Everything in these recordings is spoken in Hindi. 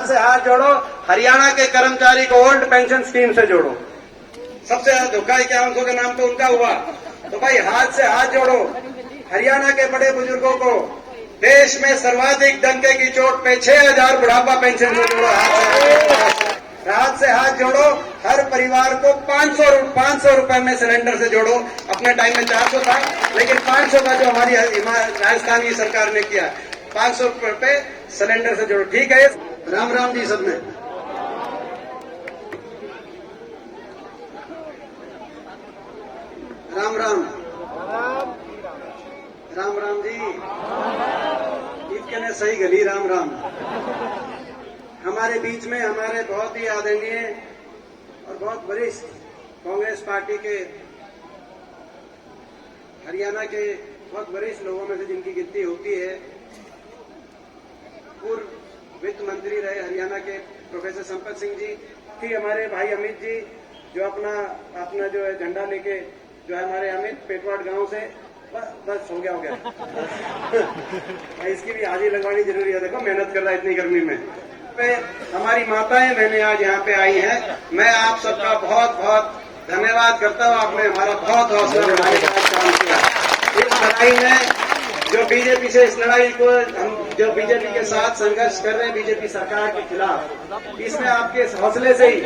से हाथ जोड़ो, हरियाणा के कर्मचारी को ओल्ड पेंशन स्कीम से जोड़ो। सबसे ज्यादा धोखा 5100 का नाम तो उनका हुआ। तो भाई हाथ से हाथ जोड़ो, हरियाणा के बड़े बुजुर्गों को देश में सर्वाधिक डंके की चोट पे 6000 बुढ़ापा पेंशन से जोड़ो। हाथ से हाथ जोड़ो, हर परिवार को 500 रुपए में सिलेंडर से जोड़ो। अपने टाइम में 400 था, लेकिन 500 का जो हमारी राजस्थान की सरकार ने किया, 500 रुपए सिलेंडर से जोड़ो। ठीक है, राम राम जी सबने। राम राम राम राम जी। ईद के ने सही गली राम राम। हमारे बीच में हमारे बहुत ही आदरणीय और बहुत वरिष्ठ कांग्रेस पार्टी के हरियाणा के बहुत वरिष्ठ लोगों में से जिनकी गिनती होती है, पूर्व वित्त मंत्री रहे हरियाणा के प्रोफेसर संपत सिंह जी, कि हमारे भाई अमित जी जो अपना जो है झंडा लेके जो है हमारे अमित पेटवाड़ गांव से, बस हो गया इसकी भी हाजिरी लगवानी जरूरी है। देखो मेहनत कर रहा है इतनी गर्मी में। पे हमारी माताएं बहनें आज यहाँ पे आई हैं, मैं आप सबका बहुत बहुत धन्यवाद करता हूँ। आपने हमारा बहुत हौसला बढ़ाने का काम किया। इस लड़ाई में जो बीजेपी से इस लड़ाई को हम जो बीजेपी के साथ संघर्ष कर रहे हैं, बीजेपी सरकार के खिलाफ, इसमें आपके हौसले से ही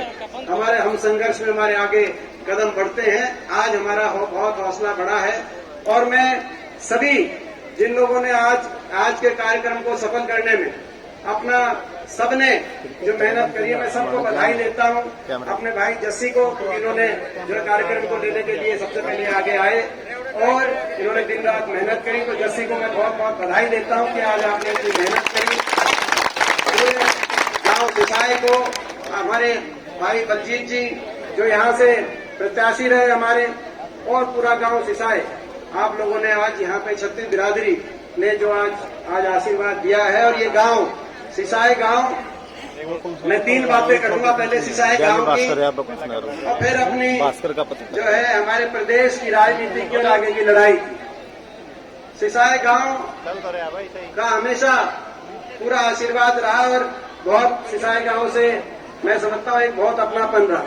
हम संघर्ष में हमारे आगे कदम बढ़ते हैं। आज हमारा बहुत हौसला बढ़ा है और मैं सभी जिन लोगों ने आज के कार्यक्रम को सफल करने में अपना सबने जो मेहनत करी है, मैं सबको बधाई देता हूं। अपने भाई जस्सी को, इन्होंने जो कार्यक्रम को लेने के लिए सबसे पहले आगे आए और इन्होंने दिन रात मेहनत करी, तो जस्सी को मैं बहुत बहुत बधाई देता हूं कि आज आपने इतनी मेहनत करी। पूरे गांव सिसाई को हमारे भाई बलजीत जी जो यहाँ से प्रत्याशी रहे हमारे, और पूरा गांव सिसाई, आप लोगों ने आज यहाँ पे छत्तीस बिरादरी ने जो आज आशीर्वाद दिया है। और ये गांव सिसाई गांव, मैं 3 बातें करूंगा। पहले सिसाई गांव की और फिर अपनी जो है हमारे प्रदेश की राजनीति की और आगे की लड़ाई की। सिसाई गांव का हमेशा पूरा आशीर्वाद रहा और बहुत सिसाई गांव से मैं समझता हूँ एक बहुत अपनापन रहा।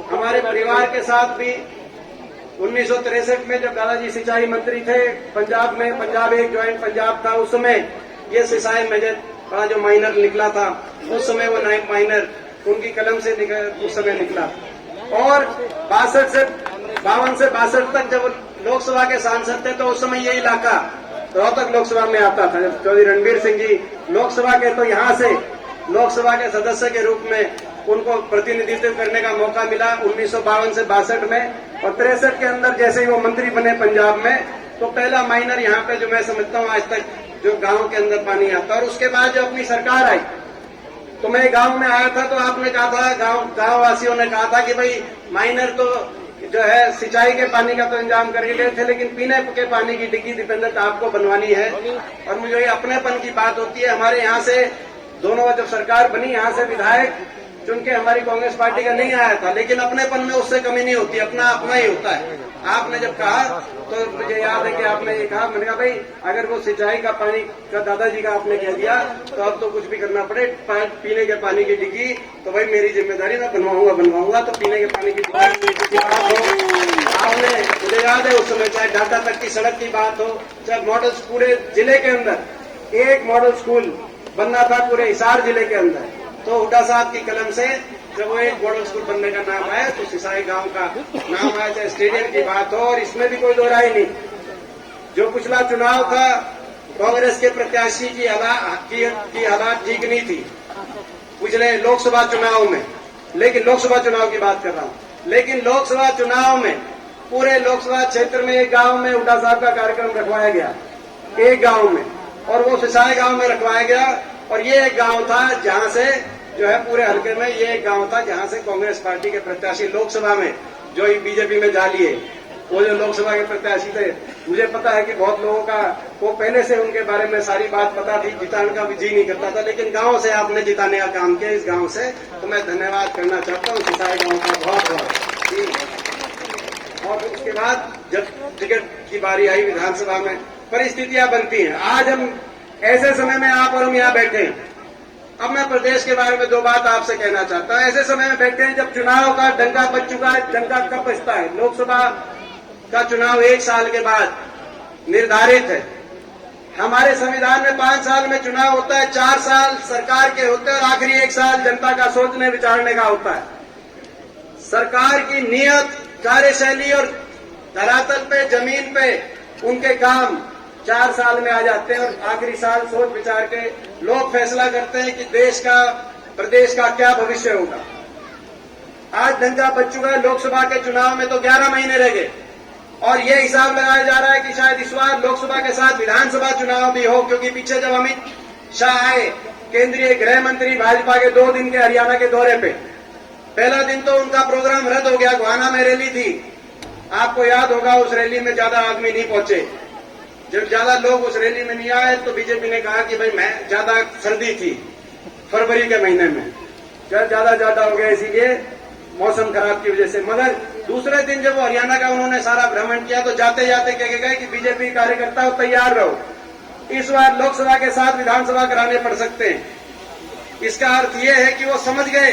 हमारे परिवार के साथ भी 1963 में जब दादाजी सिंचाई मंत्री थे पंजाब में, पंजाब एक ज्वाइंट पंजाब था, उस समय ये सिसाई मेजर का जो माइनर निकला था, उस समय वो नाइट माइनर उनकी कलम से उस समय निकला। और 52 से 62 तक जब लोकसभा के सांसद थे तो उस समय ये इलाका रोहतक लोकसभा में आता था। जब चौधरी रणबीर सिंह जी लोकसभा के, तो यहाँ से लोकसभा के सदस्य के रूप में उनको प्रतिनिधित्व करने का मौका मिला 1952 से 62 में। और 63 के अंदर जैसे ही वो मंत्री बने पंजाब में, तो पहला माइनर यहाँ पे जो मैं समझता हूँ आज तक जो गांव के अंदर पानी आता। और उसके बाद जो अपनी सरकार आई, तो मैं गांव में आया था, तो आपने कहा था, गांव वासियों ने कहा था कि भाई माइनर तो जो है सिंचाई के पानी का तो इंतजाम कर गए थे, लेकिन पीने के पानी की डिग्गी डिपेंडेंट आपको बनवानी है। और मुझे ये अपनेपन की बात होती है। हमारे यहाँ से दोनों जब सरकार बनी, यहाँ से विधायक चुन के हमारी कांग्रेस पार्टी का नहीं आया था, लेकिन अपनेपन में उससे कमी नहीं होती, अपना अपना ही होता है। आपने जब कहा तो मुझे याद है कि आपने ये कहा, मैंने कहा भाई अगर वो सिंचाई का पानी का दादाजी का आपने कह दिया तो अब तो कुछ भी करना पड़े, पीने के पानी की डिग्गी तो भाई मेरी जिम्मेदारी, मैं बनवाऊंगा। तो पीने के पानी की डिग्गी आपने, मुझे याद है उस समय चाहे ढाका तक की सड़क की बात हो, चाहे मॉडल पूरे जिले के अंदर एक मॉडल स्कूल बनना था पूरे हिसार जिले के अंदर, तो हुड्डा साहब की कलम से जब वो एक मॉडल स्कूल बनने का नाम आया तो सिसाई गांव का नाम आया। चाहे स्टेडियम की बात हो, और इसमें भी कोई दो राय नहीं। जो पिछला चुनाव था, कांग्रेस के प्रत्याशी की हालात ठीक नहीं थी पिछले लोकसभा चुनाव में, लेकिन लोकसभा चुनाव की बात कर रहा हूं। लेकिन लोकसभा चुनाव में पूरे लोकसभा क्षेत्र में एक गांव में हुड्डा साहब का कार्यक्रम रखवाया गया, एक गांव में, और वो सिसाई गांव में रखवाया गया। और ये एक गांव था जहां से जो है पूरे हल्के में ये एक गांव था जहां से कांग्रेस पार्टी के प्रत्याशी लोकसभा में जो बीजेपी में जा लिए, वो जो लोकसभा के प्रत्याशी थे, मुझे पता है कि बहुत लोगों का वो पहले से उनके बारे में सारी बात पता थी, जिताने का भी जी नहीं करता था, लेकिन गांव से आपने जिताने का काम किया इस गांव से, तो मैं धन्यवाद करना चाहता हूँ सिसाई गांव का बहुत बहुत। और उसके बाद जब टिकट की बारी आई विधानसभा में, परिस्थितियां बनती हैं। आज हम ऐसे समय में आप और हम यहाँ बैठे हैं, अब मैं प्रदेश के बारे में दो बात आपसे कहना चाहता हूं। ऐसे समय में बैठे हैं जब चुनाव का डंका बज चुका है। डंका कब बजता है? लोकसभा का चुनाव 1 साल के बाद निर्धारित है। हमारे संविधान में 5 साल में चुनाव होता है, 4 साल सरकार के होते हैं और आखिरी 1 साल जनता का सोचने विचारने का होता है। सरकार की नियत, कार्यशैली और धरातल पे, जमीन पे उनके काम 4 साल में आ जाते हैं और आखिरी साल सोच विचार के लोग फैसला करते हैं कि देश का, प्रदेश का क्या भविष्य होगा। आज डंका बज चुका है। लोकसभा के चुनाव में तो 11 महीने रह गए और ये हिसाब लगाया जा रहा है कि शायद इस बार लोकसभा के साथ विधानसभा चुनाव भी हो, क्योंकि पीछे जब अमित शाह आए, केंद्रीय गृह मंत्री, भाजपा के 2 दिन के हरियाणा के दौरे पे, पहला दिन तो उनका प्रोग्राम रद्द हो गया। गोहाना में रैली थी, आपको याद होगा। उस रैली में ज्यादा आदमी नहीं पहुंचे। जब ज्यादा लोग उस रैली में नहीं आए तो बीजेपी ने कहा कि भाई मैं ज्यादा सर्दी थी फरवरी के महीने में, ज्यादा हो गया, इसीलिए मौसम खराब की वजह से। मगर दूसरे दिन जब हरियाणा का उन्होंने सारा भ्रमण किया तो जाते जाते कह गए कि बीजेपी कार्यकर्ता तैयार रहो, इस बार लोकसभा के साथ विधानसभा कराने पड़ सकते हैं। इसका अर्थ ये है कि वो समझ गए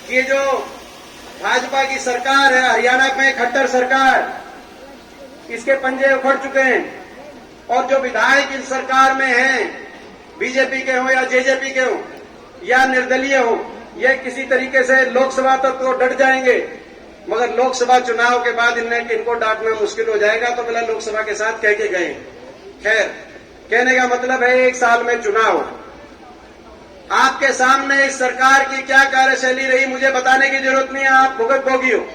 कि ये जो भाजपा की सरकार है हरियाणा में, खट्टर सरकार, इसके पंजे उखड़ चुके हैं। और जो विधायक इस सरकार में हैं, बीजेपी के हों या जेजेपी के हों या निर्दलीय हों, ये किसी तरीके से लोकसभा तक तो डट जाएंगे, मगर लोकसभा चुनाव के बाद इनको डांटना मुश्किल हो जाएगा। तो पहले लोकसभा के साथ कह के गए। खैर, कहने का मतलब है 1 साल में चुनाव। आपके सामने इस सरकार की क्या कार्यशैली रही मुझे बताने की जरूरत नहीं है, आप भुगत भोगी हो।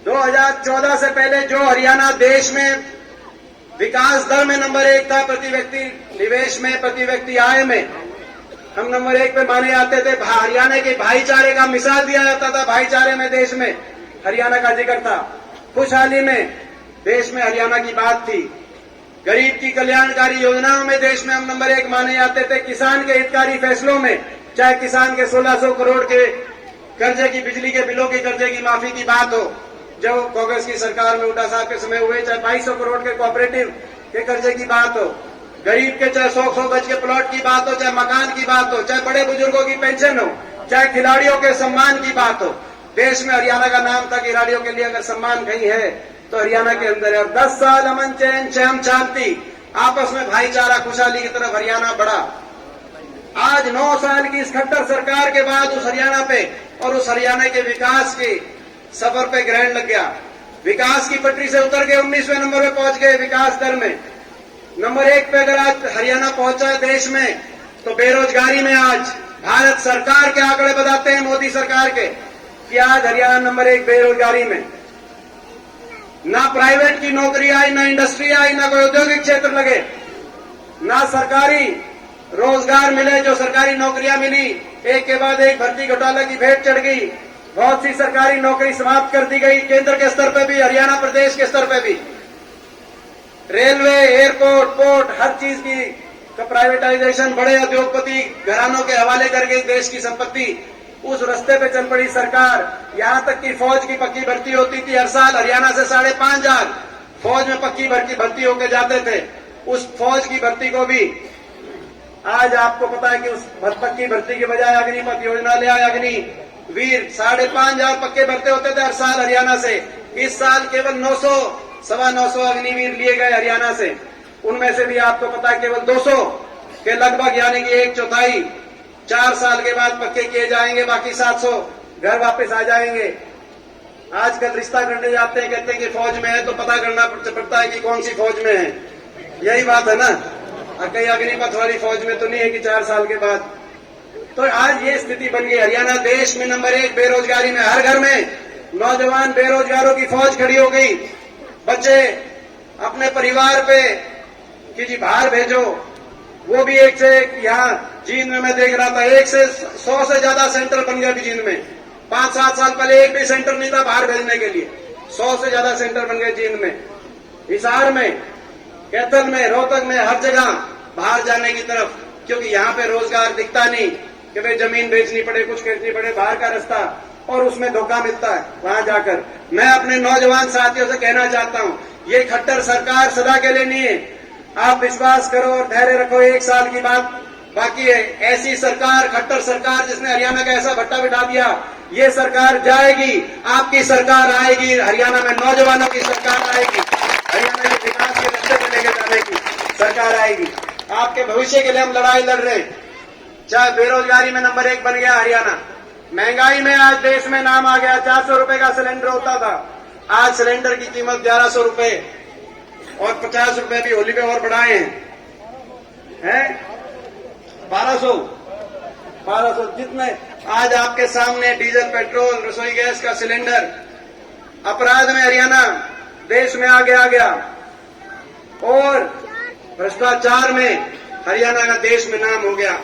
2014 से पहले जो हरियाणा देश में विकास दर में नंबर 1 था, प्रति व्यक्ति निवेश में, प्रति व्यक्ति आय में हम नंबर 1 पे माने जाते थे। हरियाणा के भाईचारे का मिसाल दिया जाता था। भाईचारे में देश में हरियाणा का जिक्र था। खुशहाली में देश में हरियाणा की बात थी। गरीब की कल्याणकारी योजनाओं में देश में हम नंबर 1 माने जाते थे। किसान के हितकारी फैसलों में, चाहे किसान के 1600 करोड़ के कर्जे की, बिजली के बिलों के कर्जे की माफी की बात हो जो कांग्रेस की सरकार में हुड्डा साहब के समय हुए, चाहे 2200 करोड़ के कोऑपरेटिव के कर्जे की बात हो, गरीब के चाहे 100 गज के प्लॉट की बात हो, चाहे मकान की बात हो, चाहे बड़े बुजुर्गों की पेंशन हो, चाहे खिलाड़ियों के सम्मान की बात हो। देश में हरियाणा का नाम था कि खिलाड़ियों के लिए अगर सम्मान कहीं है तो हरियाणा के अंदर है। और 10 साल अमन, चैन, शाम, शांति, आपस में भाईचारा, खुशहाली की तरफ हरियाणा बढ़ा। आज 9 साल की इस खट्टर सरकार के बाद उस हरियाणा पे और उस हरियाणा के विकास के सफर पे ग्रहण लग गया। विकास की पटरी से उतर के 19वें नंबर पे पहुंच गए विकास दर में। नंबर 1 पे अगर आज हरियाणा पहुंचा है देश में, तो बेरोजगारी में आज भारत सरकार के आंकड़े बताते हैं, मोदी सरकार के, कि आज हरियाणा नंबर 1 बेरोजगारी में। ना प्राइवेट की नौकरी आई, ना इंडस्ट्री आई, ना कोई औद्योगिक क्षेत्र लगे, ना सरकारी रोजगार मिले। जो सरकारी नौकरियां मिली, एक के बाद एक भर्ती घोटाले की भेंट चढ़ गई। बहुत सी सरकारी नौकरी समाप्त कर दी गई, केंद्र के स्तर पे भी, हरियाणा प्रदेश के स्तर पे भी। रेलवे, एयरपोर्ट, पोर्ट, हर चीज की प्राइवेटाइजेशन, बड़े उद्योगपति घरानों के हवाले करके देश की संपत्ति, उस रास्ते पे चल पड़ी सरकार। यहां तक कि फौज की पक्की भर्ती होती थी हर साल। हरियाणा से 5,500 फौज में पक्की भर्ती होकर जाते थे। उस फौज की भर्ती को भी आज आपको पता है कि उस पक्की भर्ती के बजाय अग्निपथ योजना ले आए। अग्निवीर 5,500 पक्के भर्ते होते थे हर साल हरियाणा से। इस साल केवल 900, 925 अग्निवीर लिए गए हरियाणा से। उनमें से भी आपको पता है केवल 200 के लगभग, यानी कि 1/4 4 साल के बाद पक्के किए जाएंगे। बाकी 700 घर वापस आ जाएंगे। आजकल रिश्ता करने जाते हैं, कहते हैं कि फौज में है, तो पता करना पड़ता है कि कौन सी फौज में है। यही बात है ना, कहीं अग्निपथ वाली फौज में तो नहीं है कि 4 साल के बाद। तो आज ये स्थिति बन गई। हरियाणा देश में नंबर 1 बेरोजगारी में। हर घर में नौजवान बेरोजगारों की फौज खड़ी हो गई। बच्चे अपने परिवार पे कि जी बाहर भेजो, वो भी एक से एक। यहाँ जींद में मैं देख रहा था 1 से 100 से ज्यादा सेंटर बन गया अभी जींद में। 5-7 साल पहले एक भी सेंटर नहीं था बाहर भेजने के लिए। 100 से ज्यादा सेंटर बन गए जींद में, हिसार में, कैथल में, रोहतक में, हर जगह बाहर जाने की तरफ। क्योंकि यहाँ पे रोजगार दिखता नहीं कि भाई जमीन बेचनी पड़े, कुछ खरीदनी पड़े, बाहर का रास्ता, और उसमें धोखा मिलता है वहां जाकर। मैं अपने नौजवान साथियों से कहना चाहता हूं, ये खट्टर सरकार सदा के लिए नहीं है। आप विश्वास करो और धैर्य रखो। 1 साल की बात बाकी है ऐसी सरकार, खट्टर सरकार जिसने हरियाणा का ऐसा भट्टा बिठा दिया, ये सरकार जाएगी, आपकी सरकार आएगी, हरियाणा में नौजवानों की सरकार आएगी, हरियाणा के विकास के रास्ते पर लेके जाने की सरकार आएगी। आपके भविष्य के लिए हम लड़ाई लड़ रहे हैं। चाहे बेरोजगारी में नंबर 1 बन गया हरियाणा, महंगाई में आज देश में नाम आ गया। 400 रुपए का सिलेंडर होता था, आज सिलेंडर की कीमत 1100 रुपए और 50 रुपए भी होली पे और बढ़ाए हैं 1200 जितने आज आपके सामने डीजल, पेट्रोल, रसोई गैस का सिलेंडर। अपराध में हरियाणा देश में आगे आ गया और भ्रष्टाचार में हरियाणा का देश में नाम हो गया।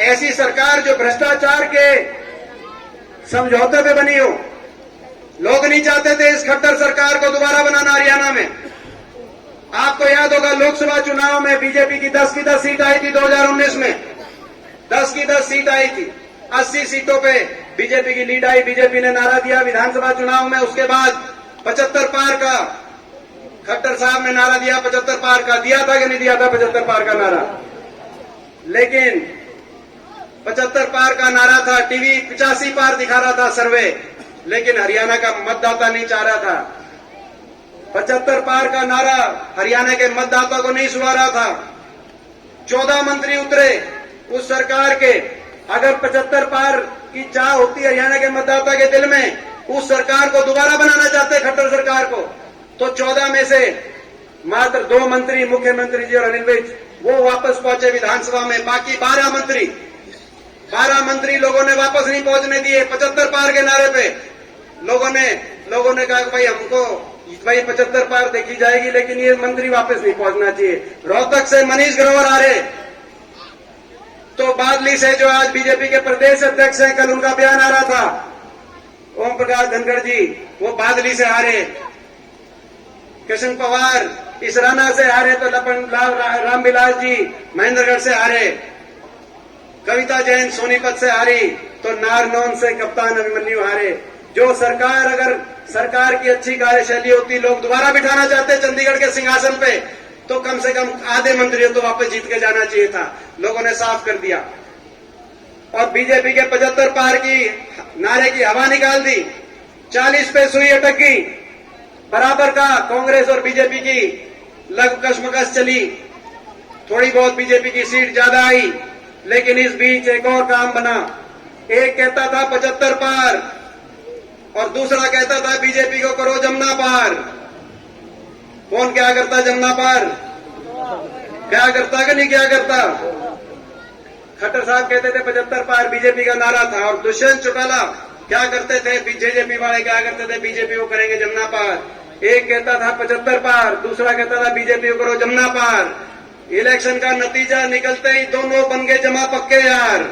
ऐसी सरकार जो भ्रष्टाचार के समझौते पे बनी हो, लोग नहीं चाहते थे इस खट्टर सरकार को दोबारा बनाना हरियाणा में। आपको याद होगा लोकसभा चुनाव में बीजेपी की 10 की 10 सीट आई थी 2019 में, 10 की 10 सीट आई थी। 80 सीटों पे बीजेपी की लीड आई, बीजेपी ने नारा दिया विधानसभा चुनाव में। उसके बाद 75 पार का खट्टर साहब ने नारा दिया, 75 पार का दिया था कि नहीं दिया था 75 पार का नारा? लेकिन 75 पार का नारा था, टीवी 85 पार दिखा रहा था सर्वे, लेकिन हरियाणा का मतदाता नहीं चाह रहा था। 75 पार का नारा हरियाणा के मतदाता को नहीं सुना रहा था। 14 मंत्री उतरे उस सरकार के। अगर 75 पार की चाह होती हरियाणा के मतदाता के दिल में, उस सरकार को दोबारा बनाना चाहते खट्टर सरकार को, तो 14 में से मात्र 2 मंत्री, मुख्यमंत्री जी और अनिल विज, वो वापस पहुंचे विधानसभा में। बाकी 12 मंत्री लोगों ने वापस नहीं पहुंचने दिए 75 पार के नारे पे। लोगों ने कहा कि भाई हमको 75 पार देखी जाएगी, लेकिन ये मंत्री वापस नहीं पहुंचना चाहिए। रोहतक से मनीष ग्रोवर आ रहे, तो बादली से जो आज बीजेपी के प्रदेश अध्यक्ष हैं, कल उनका बयान आ रहा था, ओम प्रकाश धनखड़ जी, वो बादली से हारे। कृष्ण पवार इसराना से हारे, तो रामविलास जी महेंद्रगढ़ से हारे। कविता जैन सोनीपत से हारी, तो नारनौन से कप्तान अभिमन्यु हारे। जो सरकार, अगर सरकार की अच्छी कार्यशैली होती, लोग दोबारा बिठाना चाहते चंडीगढ़ के सिंहासन पे, तो कम से कम आधे मंत्रियों तो वापस जीत के जाना चाहिए था। लोगों ने साफ कर दिया और बीजेपी के 75 पार की नारे की हवा निकाल दी। 40 पे सुई अटक गई, बराबर का कांग्रेस और बीजेपी की लग कशमकश चली। थोड़ी बहुत बीजेपी की सीट ज्यादा आई, लेकिन इस बीच एक और काम बना। एक कहता था 75 पार और दूसरा कहता था बीजेपी को करो जमुना पार। कौन क्या करता जमुना पार? क्या करता कि नहीं क्या करता? खट्टर साहब कहते थे 75 पार बीजेपी का नारा था, और दुष्यंत चौटाला क्या करते थे, जेजेपी वाले क्या करते थे, बीजेपी को करेंगे जमुना पार। एक कहता था 75 पार, दूसरा कहता था बीजेपी को करो जमुना पार। इलेक्शन का नतीजा निकलते ही दोनों बन गए जमा पक्के यार,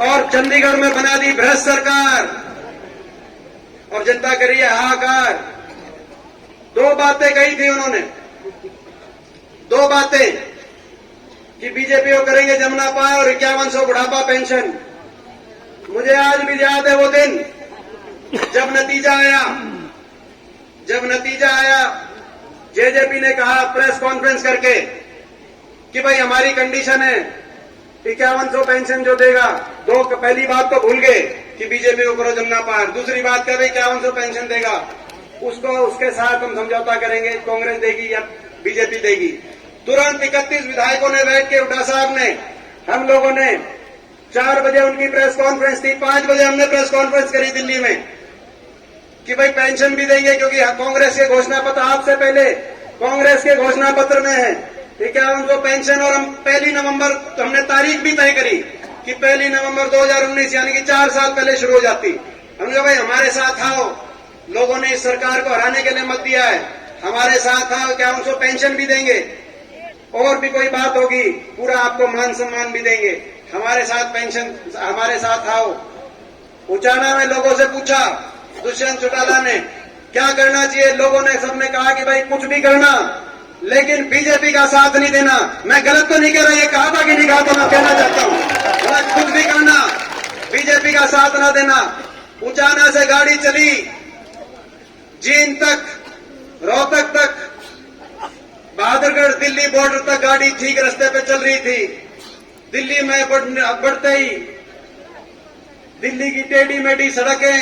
और चंडीगढ़ में बना दी भ्रष्ट सरकार, और जनता करी है हाहाकार। 2 बातें कही थी उन्होंने, 2 बातें, कि बीजेपी को करेंगे जमुना पार और 5100 बुढ़ापा पेंशन। मुझे आज भी याद है वो दिन जब नतीजा आया, जेजेपी ने कहा प्रेस कॉन्फ्रेंस करके कि भाई हमारी कंडीशन है 5100 पेंशन जो देगा। पहली बात तो भूल गए कि बीजेपी को करो जमुना पार, दूसरी बात क्या भाई 5100 पेंशन देगा, उसके साथ हम समझौता करेंगे, कांग्रेस देगी या बीजेपी देगी। तुरंत 31 विधायकों ने बैठ के, उठा साहब ने, हम लोगों ने 4 बजे उनकी प्रेस कॉन्फ्रेंस थी, 5 बजे हमने प्रेस कॉन्फ्रेंस करी दिल्ली में कि भाई पेंशन भी देंगे, क्योंकि कांग्रेस के घोषणा पत्र, आपसे पहले कांग्रेस के घोषणा पत्र में है 5100 पेंशन। और हम 1 नवंबर, तो हमने तारीख भी तय करी कि 1 नवंबर 2019, यानी कि 4 साल पहले शुरू हो जाती। हमने कहा भाई हमारे साथ आओ, लोगों ने इस सरकार को हराने के लिए मत दिया है, हमारे साथ आओ, 5100 पेंशन भी देंगे, और भी कोई बात होगी पूरा आपको मान सम्मान भी देंगे, हमारे साथ पेंशन, हमारे साथ आओ। उचाना में लोगों से पूछा दुष्यंत चौटाला ने क्या करना चाहिए, लोगों ने, सबने कहा कि भाई कुछ भी करना, लेकिन बीजेपी का साथ नहीं देना। मैं गलत तो नहीं कह रहा, ये कहा था कि नहीं कहा था, मैं कहना चाहता हूं, कुछ भी करना, बीजेपी का साथ ना देना। उचाना से गाड़ी चली जींद तक, रोहतक तक, बहादुरगढ़ दिल्ली बॉर्डर तक गाड़ी ठीक रास्ते पे चल रही थी। दिल्ली में बढ़ते ही दिल्ली की टेढ़ी मेढ़ी सड़कें,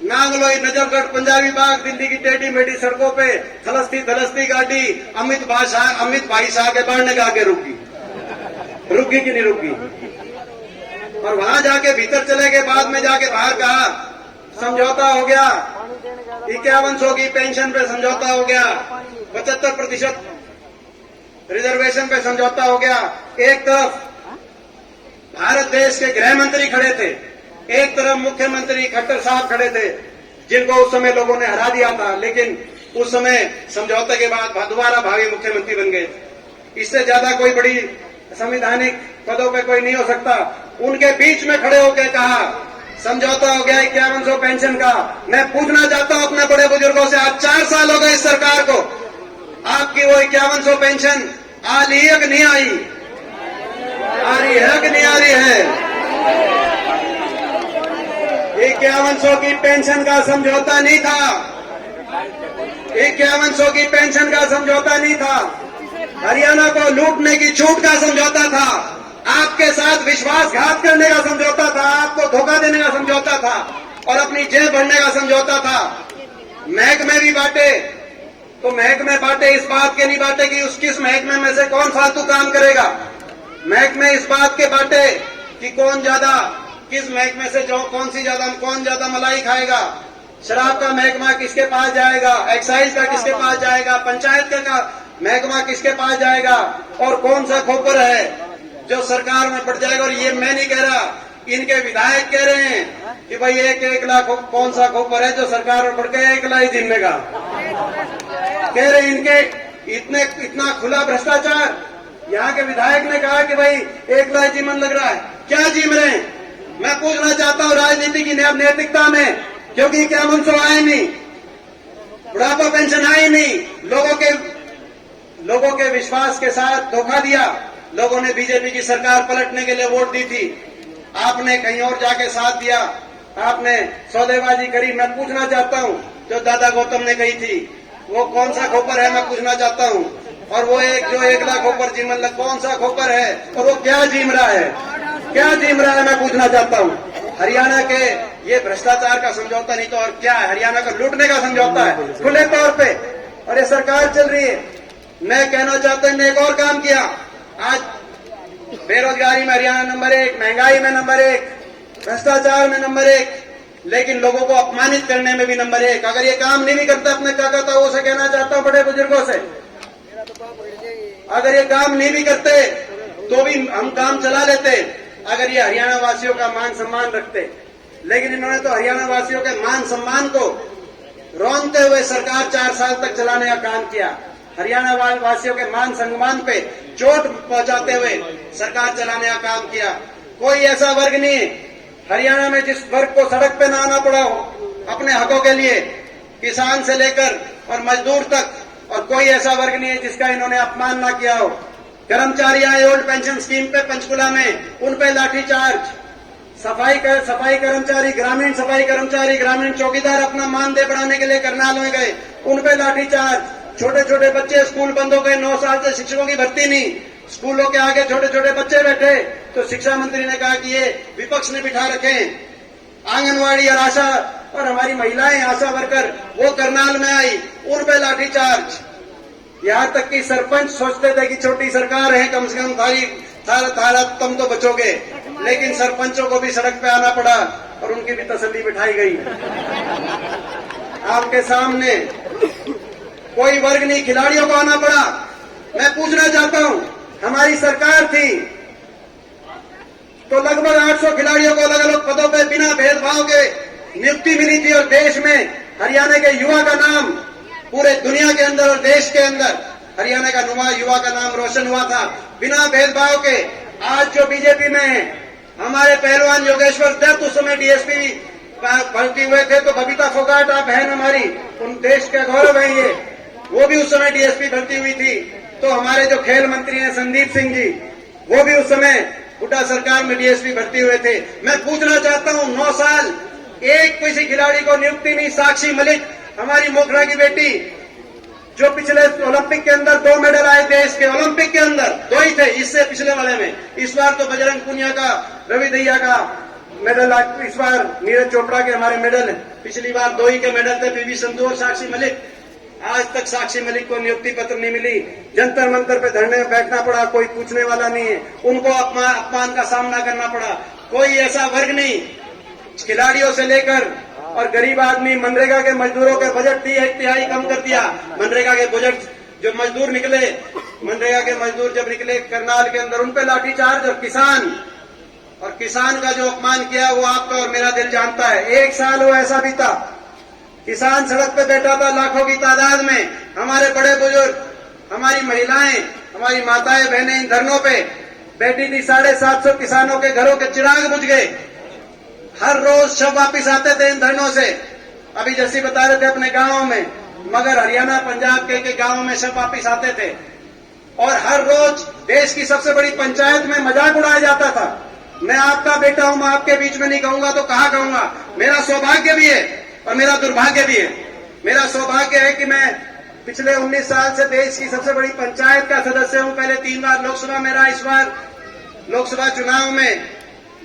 नांगलोई, नजफगढ़, पंजाबी बाग, दिल्ली की टेढ़ी मेढ़ी सड़कों पे थलसती थलसती गाड़ी अमित भाई शाह के बढ़ने का आगे रुकी कि नहीं रुकी। और वहां जाके भीतर चले गए, बाद में जाके बाहर कहा समझौता हो गया, 5100 की पेंशन पे समझौता हो गया, 75% रिजर्वेशन पे समझौता हो गया। एक तरफ भारत देश के गृह मंत्री खड़े थे, एक तरफ मुख्यमंत्री खट्टर साहब खड़े थे, जिनको उस समय लोगों ने हरा दिया था, लेकिन उस समय समझौते के बाद दोबारा भावी मुख्यमंत्री बन गए। इससे ज्यादा कोई बड़ी संवैधानिक पदों पे कोई नहीं हो सकता। उनके बीच में खड़े होकर कहा समझौता हो गया 5100 पेंशन का। मैं पूछना चाहता हूं अपने बड़े बुजुर्गों से, आज 4 साल हो गए इस सरकार को, आपकी वो 5100 पेंशन आ रही है कि नहीं आई? आ रही है कि नहीं आ रही है? 5100 की पेंशन का समझौता नहीं था, 5100 की पेंशन का समझौता नहीं था, हरियाणा को लूटने की छूट का समझौता था, आपके साथ विश्वासघात करने का समझौता था, आपको धोखा देने का समझौता था और अपनी जेब भरने का समझौता था। महकमे भी बांटे, तो महकमे बांटे इस बात के नहीं बांटे कि उस किस महकमे में से कौन फालतू काम करेगा। महकमे इस बात के बांटे कि कौन ज्यादा, किस महकमे से जो कौन ज्यादा मलाई खाएगा। शराब का महकमा किसके पास जाएगा, एक्साइज का किसके पास जाएगा, पंचायत का महकमा किसके पास जाएगा, और कौन सा खोपर है जो सरकार में पड़ जाएगा। और ये मैं नहीं कह रहा, इनके विधायक कह रहे हैं कि भाई 1 लाख कौन सा खोपर है जो सरकार में पड़ गया 1 लाख जिम्मे का। कह रहे इनके इतना खुला भ्रष्टाचार। यहाँ के विधायक ने कहा कि भाई 1 लाख जीवन लग रहा है। क्या जीम रहे हैं? मैं पूछना चाहता हूँ राजनीति की नैतिकता में, क्योंकि 5100 आए नहीं, बुढ़ापा पेंशन आई नहीं, लोगों के विश्वास के साथ धोखा दिया। लोगों ने बीजेपी की सरकार पलटने के लिए वोट दी थी, आपने कहीं और जाके साथ दिया, आपने सौदेबाजी करी। मैं पूछना चाहता हूं जो दादा गौतम ने कही थी वो कौन सा खोपर है, मैं पूछना चाहता हूं। और वो जो 1 लाख खोपर जीवन लग, कौन सा खोपर है और वो क्या जीम रहा है, क्या जीम रहा है, मैं पूछना चाहता हूं। हरियाणा के ये भ्रष्टाचार का समझौता नहीं तो और क्या है, हरियाणा को लूटने का समझौता है खुले तौर पे, और ये सरकार चल रही है। मैं कहना चाहता हूं ने एक और काम किया, आज बेरोजगारी में हरियाणा नंबर 1, महंगाई में नंबर 1, भ्रष्टाचार में नंबर 1, लेकिन लोगों को अपमानित करने में भी नंबर 1। अगर ये काम नहीं भी करता अपने काकाताओं से कहना चाहता हूं, बड़े बुजुर्गों से, अगर ये काम नहीं भी करते तो भी हम काम चला लेते, अगर ये हरियाणा वासियों का मान सम्मान रखते। लेकिन इन्होंने तो हरियाणा वासियों के मान सम्मान को रौंदते हुए सरकार 4 साल तक चलाने का काम किया। हरियाणा वासियों के मान सम्मान पे चोट पहुंचाते हुए सरकार चलाने का काम किया। कोई ऐसा वर्ग नहीं है हरियाणा में जिस वर्ग को सड़क पे ना आना पड़ा हो अपने हकों के लिए, किसान से लेकर और मजदूर तक, और कोई ऐसा वर्ग नहीं है जिसका इन्होंने अपमान ना किया हो। कर्मचारी आए ओल्ड पेंशन स्कीम पे पंचकुला में, उन पे लाठीचार्ज। सफाई कर्मचारी, ग्रामीण सफाई कर्मचारी, ग्रामीण चौकीदार अपना मानदेय बढ़ाने के लिए करनाल में गए, उन पे लाठीचार्ज। छोटे छोटे बच्चे, स्कूल बंद हो गए, 9 साल से शिक्षकों की भर्ती नहीं, स्कूलों के आगे छोटे छोटे बच्चे बैठे, तो शिक्षा मंत्री ने कहा कि ये विपक्ष ने बिठा रखे। आंगनवाड़ी और आशा और हमारी महिलाएं आशा वर्कर वो करनाल में आई, उन पे लाठीचार्ज। यहाँ तक कि सरपंच सोचते थे कि छोटी सरकार है, कम से कम थारा तुम तो बचोगे, लेकिन सरपंचों को भी सड़क पे आना पड़ा और उनकी भी तसल्ली बिठाई गई। आपके सामने कोई वर्ग नहीं, खिलाड़ियों को आना पड़ा। मैं पूछना चाहता हूं, हमारी सरकार थी तो लगभग 800 खिलाड़ियों को अलग अलग पदों पे बिना भेदभाव के नियुक्ति मिली थी, और देश में हरियाणा के युवा का नाम पूरे दुनिया के अंदर और देश के अंदर हरियाणा का युवा का नाम रोशन हुआ था बिना भेदभाव के। आज जो बीजेपी में है, हमारे पहलवान योगेश्वर दत्त उस समय डीएसपी भर्ती हुए थे, तो बबीता फोगाट आप बहन हमारी, उन देश का गौरव है ये, वो भी उस समय डीएसपी भर्ती हुई थी। तो हमारे जो खेल मंत्री हैं संदीप सिंह जी, वो भी उस समय हुड्डा सरकार में डीएसपी भर्ती हुए थे। मैं पूछना चाहता हूं, 9 साल एक किसी खिलाड़ी को नियुक्ति नहीं। साक्षी मलिक हमारी मोखरा की बेटी जो पिछले ओलंपिक के अंदर 2 मेडल आए देश के, ओलंपिक के अंदर 2 ही थे, इससे पिछले वाले में। इस बार तो बजरंग पुनिया का, रवि दहिया का मेडल, इस बार नीरज चोपड़ा के हमारे मेडल, पिछली बार 2 ही के मेडल थे, पीवी संधू और साक्षी मलिक। आज तक साक्षी मलिक को नियुक्ति पत्र नहीं मिली, जंतर मंतर पे धरने में बैठना पड़ा, कोई पूछने वाला नहीं है, उनको अपमान का सामना करना पड़ा। कोई ऐसा वर्ग नहीं, खिलाड़ियों से लेकर और गरीब आदमी, मनरेगा के मजदूरों के बजट 3/3 कम कर दिया। मनरेगा के बजट जो मजदूर निकले, मनरेगा के मजदूर जब निकले करनाल के अंदर, उन पे लाठीचार्ज। और किसान का जो अपमान किया वो आपका और मेरा दिल जानता है। 1 साल वो ऐसा बीता, किसान सड़क पे बैठा था लाखों की तादाद में, हमारे बड़े बुजुर्ग, हमारी महिलाएं, हमारी माताएं बहनें इन धरनों पे बैठी थी। 750 किसानों के घरों के चिराग बुझ गए। हर रोज शव वापिस आते थे इन धरनों से। अभी जैसी बता रहे थे अपने गांवों में, मगर हरियाणा पंजाब के गांवों में शव वापिस आते थे। और हर रोज देश की सबसे बड़ी पंचायत में मजाक उड़ाया जाता था। मैं आपका बेटा हूं, मैं आपके बीच में नहीं कहूंगा तो कहा कहूंगा। मेरा सौभाग्य भी है और मेरा दुर्भाग्य भी है। मेरा सौभाग्य है कि मैं पिछले 19 साल से देश की सबसे बड़ी पंचायत का सदस्य हूं। पहले 3 बार लोकसभा में रहा, इस बार लोकसभा चुनाव में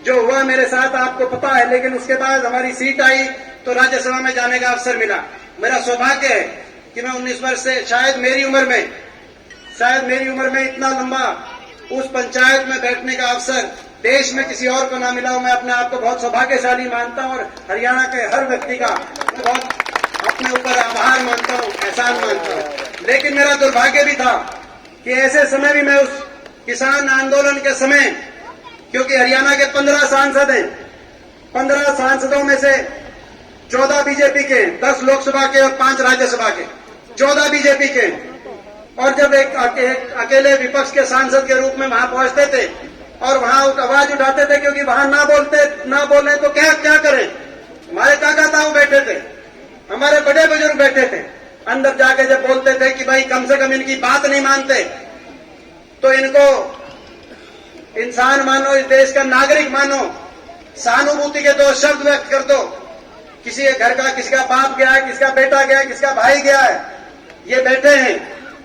जो हुआ मेरे साथ आपको पता है, लेकिन उसके बाद हमारी सीट आई तो राज्यसभा में जाने का अवसर मिला। मेरा सौभाग्य है कि मैं 19 वर्ष से, शायद मेरी उम्र में इतना लंबा उस पंचायत में बैठने का अवसर देश में किसी और को ना मिला हो। मैं अपने आप को बहुत सौभाग्यशाली मानता हूं और हरियाणा के हर व्यक्ति का मैं बहुत अपने ऊपर आभार मानता हूं, एहसान मानता हूं। लेकिन मेरा दुर्भाग्य भी था कि ऐसे समय भी मैं उस किसान आंदोलन के समय, क्योंकि हरियाणा के 15 सांसद हैं, 15 सांसदों में से 14 बीजेपी के, 10 लोकसभा के और 5 राज्यसभा के, 14 बीजेपी के। और जब एक अकेले विपक्ष के सांसद के रूप में वहां पहुंचते थे और वहां आवाज उठाते थे, क्योंकि वहां ना बोले तो क्या करें। हमारे काका ताऊ बैठे थे, हमारे बड़े बुजुर्ग बैठे थे, अंदर जाके जब बोलते थे कि भाई कम से कम इनकी बात नहीं मानते तो इनको इंसान मानो, इस देश का नागरिक मानो, सहानुभूति के 2 शब्द व्यक्त कर दो। किसी के घर का, किसी का बाप गया है, किसका बेटा गया है, किसका भाई गया है, ये बैठे हैं,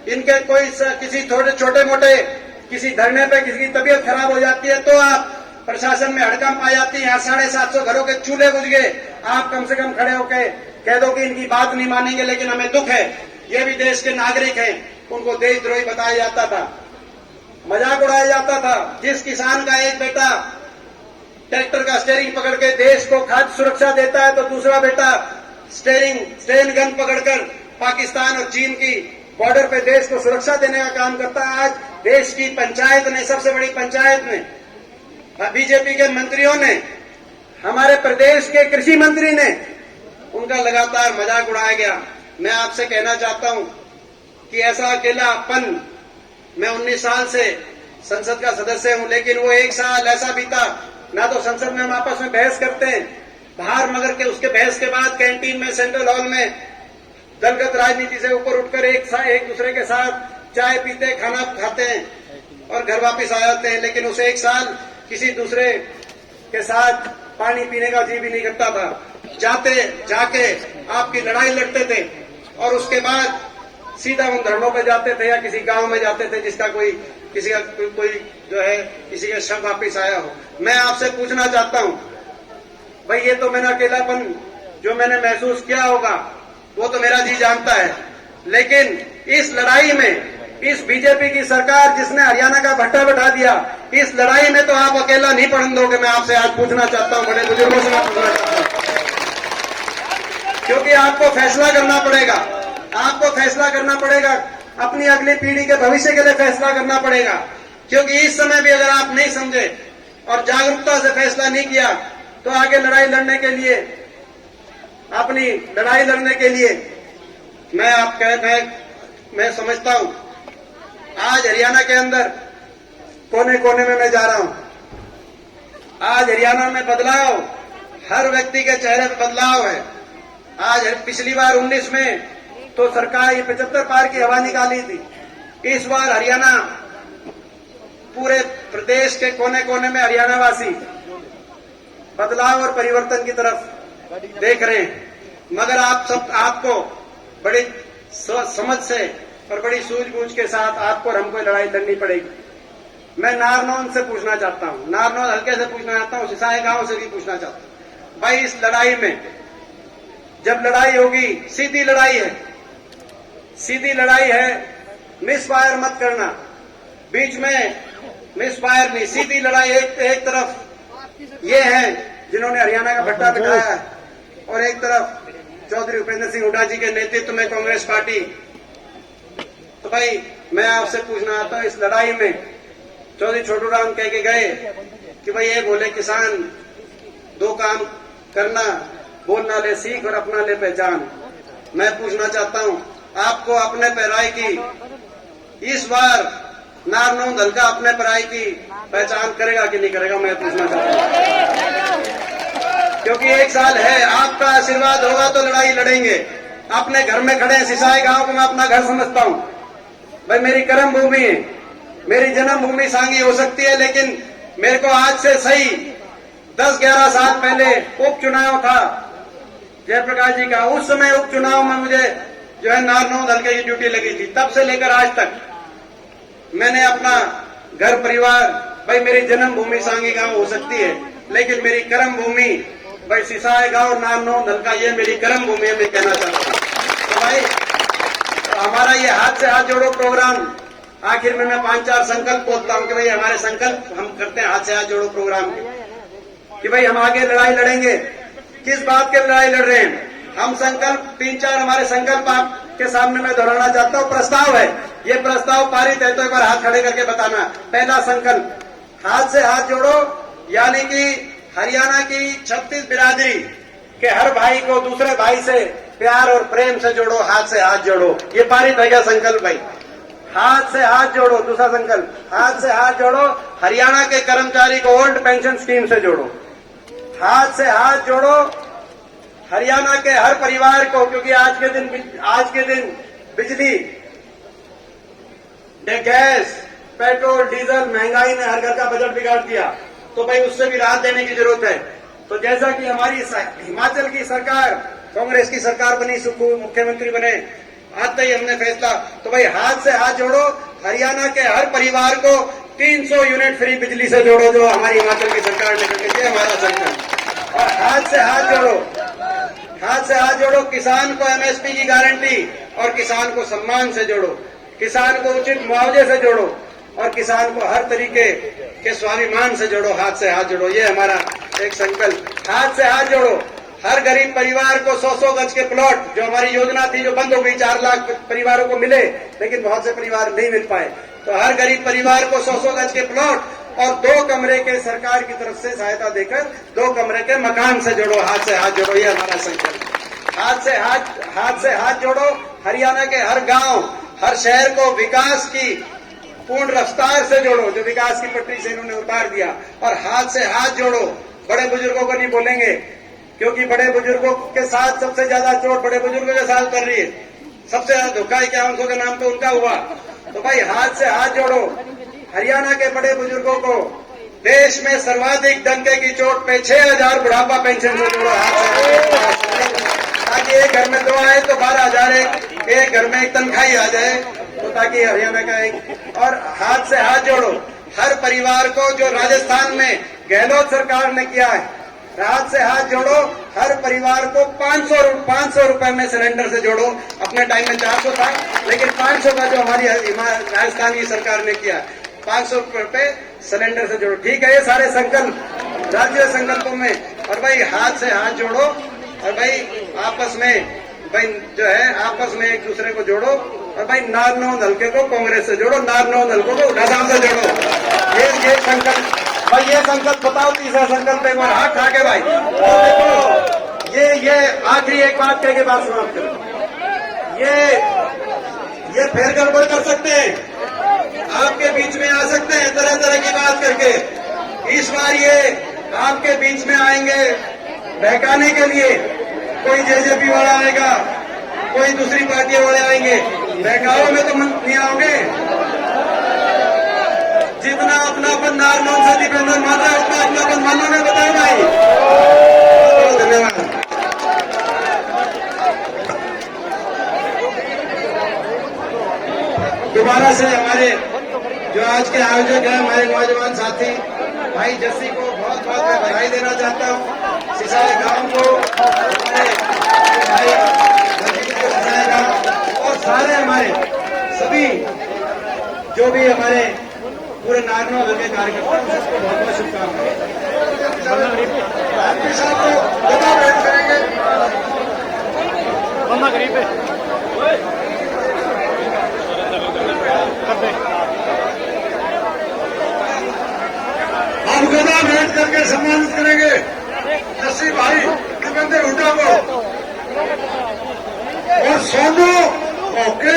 इनके कोई किसी छोटे मोटे किसी धरने पे किसी की तबीयत खराब हो जाती है तो आप प्रशासन में हड़कंप आ जाती है। यहाँ 750 घरों के चूल्हे बुझ गए, आप कम से कम खड़े होकर कह दो कि इनकी बात नहीं मानेंगे, लेकिन हमें दुख है, ये भी देश के नागरिक हैं। उनको देशद्रोही बताया जाता था, मजाक उड़ाया जाता था। जिस किसान का एक बेटा ट्रैक्टर का स्टीयरिंग पकड़ के देश को खाद्य सुरक्षा देता है तो दूसरा बेटा स्टेन गन पकड़कर पाकिस्तान और चीन की बॉर्डर पे देश को सुरक्षा देने का काम करता है। आज देश की पंचायत ने, सबसे बड़ी पंचायत ने, बीजेपी के मंत्रियों ने, हमारे प्रदेश के कृषि मंत्री ने, उनका लगातार मजाक उड़ाया गया। मैं आपसे कहना चाहता हूं कि ऐसा अकेलापन, मैं 19 साल से संसद का सदस्य हूं, लेकिन वो 1 साल ऐसा बीता, ना तो संसद में हम आपस में बहस करते हैं बाहर, मगर के उसके बहस के बाद कैंटीन में, सेंट्रल हॉल में दलगत राजनीति से ऊपर उठकर एक दूसरे के साथ चाय पीते, खाना खाते हैं और घर वापस आ जाते हैं। लेकिन उस 1 साल किसी दूसरे के साथ पानी पीने का जी भी नहीं करता था। जाके आपकी लड़ाई लड़ते थे और उसके बाद सीधा उन धरनों पर जाते थे या किसी गांव में जाते थे जिसका किसी का कोई जो है किसी का शव वापिस आया हो। मैं आपसे पूछना चाहता हूं, भाई ये तो मेरा अकेलापन जो मैंने महसूस किया होगा वो तो मेरा जी जानता है, लेकिन इस लड़ाई में इस बीजेपी की सरकार जिसने हरियाणा का भट्टा बैठा दिया, इस लड़ाई में तो आप अकेला नहीं पड़ने दोगे। मैं आपसे आज पूछना चाहता हूं, बड़े बुजुर्गों से मैं पूछना चाहता हूं, क्योंकि आपको फैसला करना पड़ेगा, आपको फैसला करना पड़ेगा, अपनी अगली पीढ़ी के भविष्य के लिए फैसला करना पड़ेगा। क्योंकि इस समय भी अगर आप नहीं समझे और जागरूकता से फैसला नहीं किया तो आगे लड़ाई लड़ने के लिए, अपनी लड़ाई लड़ने के लिए मैं समझता हूं आज हरियाणा के अंदर कोने कोने में मैं जा रहा हूं। आज हरियाणा में बदलाव, हर व्यक्ति के चेहरे पर बदलाव है। आज पिछली बार 19 में तो सरकार ये 75 पार की हवा निकाली थी। इस बार हरियाणा, पूरे प्रदेश के कोने कोने में हरियाणा वासी बदलाव और परिवर्तन की तरफ देख रहे हैं। मगर आपको बड़ी सोच समझ से और बड़ी सूझबूझ के साथ आपको और हमको लड़ाई लड़नी पड़ेगी। मैं नारनौल से पूछना चाहता हूं, नारनौल हल्के से पूछना चाहता हूं, सिसाई गांव से भी पूछना चाहता हूं। भाई इस लड़ाई में जब लड़ाई होगी, सीधी लड़ाई है, सीधी लड़ाई है, मिसफायर मत करना, बीच में मिसफायर नहीं, सीधी लड़ाई। एक तरफ ये है जिन्होंने हरियाणा का भट्टा बिठाया है और एक तरफ चौधरी उपेंद्र सिंह हुड्डा जी के नेतृत्व में कांग्रेस पार्टी। तो भाई मैं आपसे पूछना चाहता हूं, इस लड़ाई में चौधरी छोटू राम कह के गए कि भाई ये बोले किसान दो काम करना, बोलना ले सीख और अपना ले पहचान। मैं पूछना चाहता हूं आपको अपने पैराई की इस बार नारनौल हल्का अपने पैराई की पहचान करेगा कि नहीं करेगा, मैं पूछना चाहता हूं। क्योंकि एक साल है, आपका आशीर्वाद होगा तो लड़ाई लड़ेंगे। अपने घर में खड़े हैं, सिसाई गांव को मैं अपना घर समझता हूं। भाई मेरी कर्म भूमि है, मेरी जन्मभूमि सांगी हो सकती है, लेकिन मेरे को आज से सही 10-11 साल पहले उपचुनाव था जयप्रकाश जी का। उस समय उपचुनाव में मुझे जो है नारनौल हल्के की ड्यूटी लगी थी। तब से लेकर आज तक मैंने अपना घर परिवार, भाई मेरी जन्मभूमि सांगी गांव हो सकती है, लेकिन मेरी कर्म भूमि भाई सिसाई गांव नारनौल हल्का, ये मेरी कर्म भूमि है, मैं कहना चाहता हूं। तो भाई तो हमारा ये हाथ से हाथ जोड़ो प्रोग्राम, आखिर में मैं 5-4 संकल्प बोलता हूं कि भाई हमारे संकल्प हम करते हैं हाथ से हाथ जोड़ो प्रोग्राम कि भाई हम आगे लड़ाई लड़ेंगे। किस बात के लड़ाई लड़ रहे हैं हम? संकल्प 3-4 हमारे संकल्प आपके सामने मैं दोहराना चाहता हूं। प्रस्ताव है, ये प्रस्ताव पारित है तो एक बार हाथ खड़े करके बताना। पहला संकल्प, हाथ से हाथ जोड़ो, यानी कि हरियाणा की 36 बिरादरी के हर भाई को दूसरे भाई से प्यार और प्रेम से जोड़ो, हाथ से हाथ जोड़ो। ये पारित है क्या संकल्प भाई? हाथ से हाथ जोड़ो। दूसरा संकल्प, हाथ से हाथ जोड़ो, हरियाणा के कर्मचारी को ओल्ड पेंशन स्कीम से जोड़ो। हाथ से हाथ जोड़ो हरियाणा के हर परिवार को, क्योंकि आज के दिन बिजली, गैस, पेट्रोल, डीजल, महंगाई ने हर घर का बजट बिगाड़ दिया, तो भाई उससे भी राहत देने की जरूरत है। तो जैसा कि हमारी हिमाचल की सरकार, कांग्रेस की सरकार बनी, सुखू मुख्यमंत्री बने, आते ही हमने फैसला, तो भाई हाथ से हाथ जोड़ो, हरियाणा के हर परिवार को 300 यूनिट फ्री बिजली से जोड़ो, जो हमारी हिमाचल की सरकार ने करके दिया, हमारा संकल्प। और हाथ से हाथ जोड़ो, हाथ से हाथ जोड़ो, किसान को एमएसपी की गारंटी और किसान को सम्मान से जोड़ो, किसान को उचित मुआवजे से जोड़ो और किसान को हर तरीके के स्वाभिमान से जोड़ो। हाथ से हाथ जोड़ो, ये हमारा एक संकल्प। हाथ से हाथ जोड़ो, हर गरीब परिवार को 100-100 गज के प्लॉट, जो हमारी योजना थी जो बंद हो गई, 4 लाख परिवारों को मिले, लेकिन बहुत से परिवार नहीं मिल पाए, तो हर गरीब परिवार को 100-100 गज के प्लॉट और 2 कमरे के सरकार की तरफ से सहायता देकर 2 कमरे के मकान से जोड़ो। हाथ से हाथ जोड़ो, ये हमारा संकल्प। हाथ से हाथ जोड़ो, हरियाणा के हर गांव, हर शहर को विकास की पूर्ण रफ्तार से जोड़ो, जो विकास की पटरी से इन्होंने उतार दिया। और हाथ से हाथ जोड़ो, बड़े बुजुर्गों को नहीं बोलेंगे, क्योंकि बड़े बुजुर्गों के साथ सबसे ज्यादा चोट बड़े बुजुर्गों के साथ कर रही है, सबसे ज्यादा धोखा 5100 के नाम पे उनका हुआ। तो भाई हाथ से हाथ जोड़ो, हरियाणा के बड़े बुजुर्गों को देश में सर्वाधिक डंके की चोट पे 6000 बुढ़ापा पेंशन से जोड़ो। हाथ से, ताकि एक घर में 2 आए तो 12,000, एक घर में एक तनख्वाही आ जाए, तो ताकि हरियाणा का एक। और हाथ से हाथ जोड़ो, हर परिवार को, जो राजस्थान में गहलोत सरकार ने किया है, हाथ से हाथ जोड़ो, हर परिवार को 500 रुपए में सिलेंडर से जोड़ो। अपने टाइम में 400 था, लेकिन 500 का जो हमारी राजस्थान की सरकार ने किया, 500 रुपए सिलेंडर से जोड़ो। ठीक है, ये सारे संकल्प राज्य संकल्पों में। और भाई हाथ से हाथ जोड़ो, और भाई आपस में, भाई जो है आपस में एक दूसरे को जोड़ो। और भाई नारनौल हल्के को कांग्रेस से जोड़ो, नारनौल हल्के को हुड्डा साहब से जोड़ो। ये संकल्प भाई, ये संकल्प बताओ। तीसरा संकल्प एक बार हाथ खा के भाई, और देखो ये आखिरी एक बात कह के बात समाप्त करो। ये फिर गड़बड़ कर सकते हैं, आपके बीच में आ सकते हैं तरह तरह की बात करके। इस बार ये आपके बीच में आएंगे बहकाने के लिए। कोई जेजेपी वाला आएगा, कोई दूसरी पार्टी वाले आएंगे, बहकावे में तो नहीं आओगे। जितना अपनापन नारनौल से दीपेंद्र माता है, उतना अपनापन मानो ने बताया भाई। धन्यवाद। आज के आयोजक हैं हमारे नौजवान साथी भाई जस्सी को बहुत बहुत मैं बधाई देना चाहता हूँ। सिसाई गांव को हमारे भाई सिसाएगा और सारे हमारे सभी जो भी हमारे पूरे नारनौल हल्के कार्यकर्ता हैं सबको बहुत बहुत शुभकामनाएं। साहब को बता भेंट करेंगे। बंदा गरीब है हम गदा भेंट करके सम्मानित करेंगे जस्सी भाई देवेंद्र हुड्डा को और सोनू ओके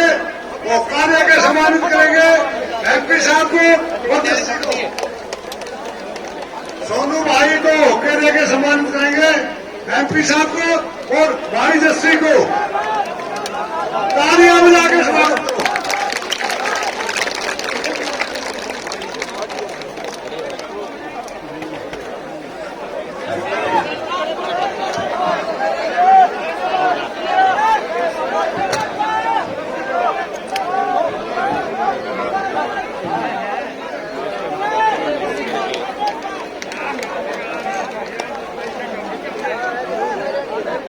वो कार्य के सम्मानित करेंगे एमपी साहब को और जस्सी को। सोनू भाई को ओके दे के सम्मानित करेंगे एमपी साहब को और भाई जस्सी को तालियां बजा के सम्मानित